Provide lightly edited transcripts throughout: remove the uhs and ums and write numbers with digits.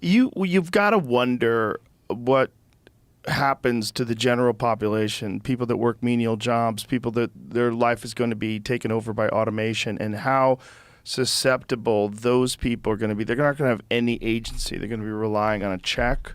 You've got to wonder what happens to the general population, people that work menial jobs, people that their life is going to be taken over by automation, and how susceptible those people are going to be. They're not going to have any agency. They're going to be relying on a check.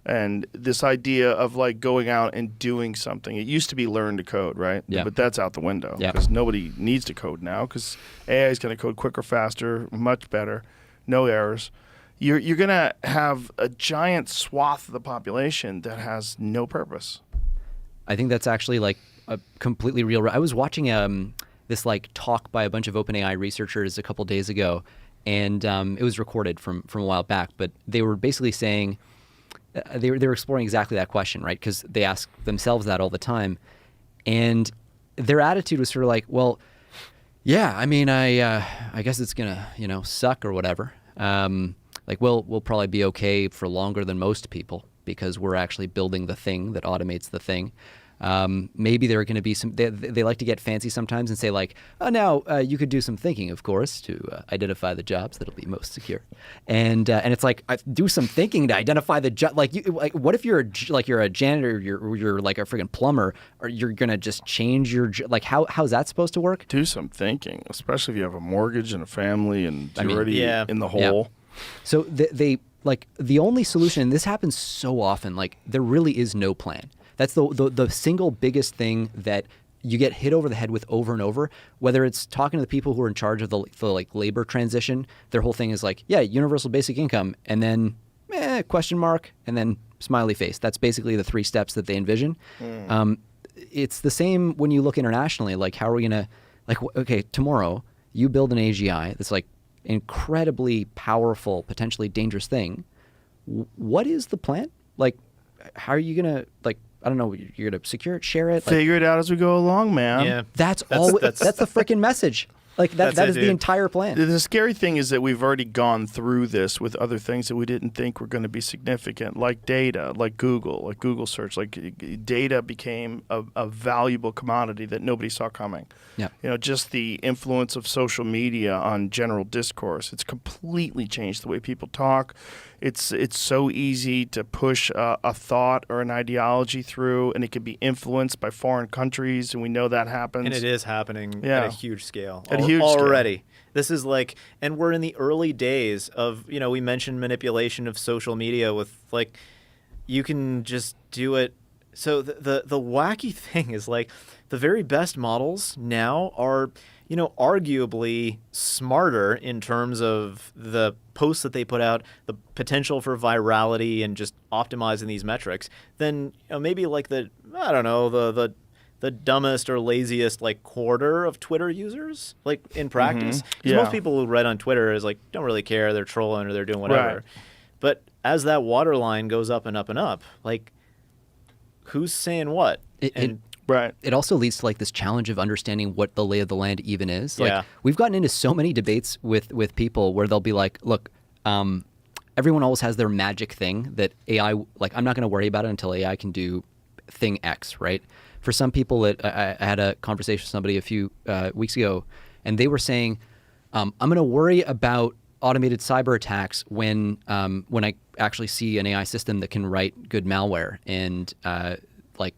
And this idea of like going out and doing something, it used to be learn to code, right? Yeah. But that's out the window Yeah. because nobody needs to code now because AI is going to code quicker, faster, much better, no errors. You're going to have a giant swath of the population that has no purpose. I think that's actually like a completely real. I was watching this like talk by a bunch of OpenAI researchers a couple days ago, and it was recorded from a while back. But they were basically saying they were exploring exactly that question, right? Because they ask themselves that all the time, and their attitude was sort of like, well, yeah, I mean, I guess it's gonna suck or whatever. Like we'll probably be okay for longer than most people because we're actually building the thing that automates the thing. Maybe there are going to be some. They like to get fancy sometimes and say like, oh, now you could do some thinking, of course, to identify the jobs that'll be most secure. And it's like do some thinking to identify the job. Like what if you're a janitor, you're like a freaking plumber, or you're gonna just change your like how's that supposed to work? Do some thinking, especially if you have a mortgage and a family and you're already in the hole. Yeah. So they like the only solution, and this happens so often, like there really is no plan. That's the single biggest thing that you get hit over the head with over and over, whether it's talking to the people who are in charge of the like labor transition. Their whole thing is like, yeah, universal basic income, and then question mark, and then smiley face. That's basically the 3 steps that they envision. It's the same when you look internationally. Like, how are we going to, like, okay, tomorrow you build an AGI that's like incredibly powerful, potentially dangerous thing. What is the plan? Like, how are you going to, like, I don't know, you're going to secure it, share it? Figure it out as we go along, man. Yeah. That's the freaking message. Like that is the entire plan. The scary thing is that we've already gone through this with other things that we didn't think were going to be significant, like data, like Google search. Like data became a valuable commodity that nobody saw coming. Yeah. Just the influence of social media on general discourse. It's completely changed the way people talk. It's so easy to push a thought or an ideology through, and it can be influenced by foreign countries, and we know that happens. And it is happening at a huge scale. Already. This is like, and we're in the early days of, we mentioned manipulation of social media with like, you can just do it. So the wacky thing is like the very best models now are, arguably smarter in terms of the posts that they put out, the potential for virality and just optimizing these metrics than maybe like the dumbest or laziest like quarter of Twitter users, like in practice. Because most people who write on Twitter is like don't really care, they're trolling or they're doing whatever. Right. But as that waterline goes up and up and up, like who's saying what? Right. It also leads to like this challenge of understanding what the lay of the land even is. Like we've gotten into so many debates with people where they'll be like, look, everyone always has their magic thing that AI, like I'm not going to worry about it until AI can do thing X, right? For some people, I had a conversation with somebody a few weeks ago, and they were saying, I'm going to worry about automated cyber attacks when I actually see an AI system that can write good malware, and like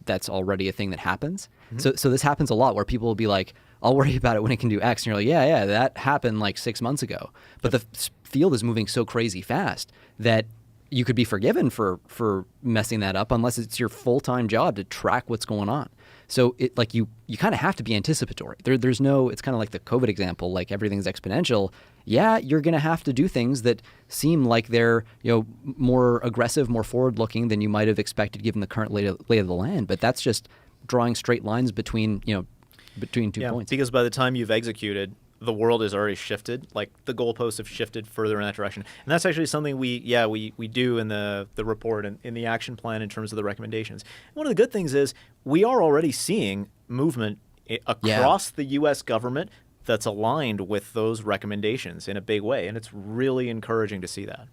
that's already a thing that happens. Mm-hmm. So this happens a lot where people will be like, I'll worry about it when it can do X, and you're like, yeah, that happened like 6 months ago. But the field is moving so crazy fast that you could be forgiven for messing that up unless it's your full-time job to track what's going on. So it like you kind of have to be anticipatory. There's no, it's kind of like the COVID example, like everything's exponential. Yeah, you're going to have to do things that seem like they're, more aggressive, more forward-looking than you might have expected given the current lay of the land. But that's just drawing straight lines between 2 points. Because by the time you've executed, the world has already shifted. Like the goalposts have shifted further in that direction, and that's actually something we do in the report and in the action plan in terms of the recommendations. And one of the good things is we are already seeing movement across the U.S. government that's aligned with those recommendations in a big way, and it's really encouraging to see that.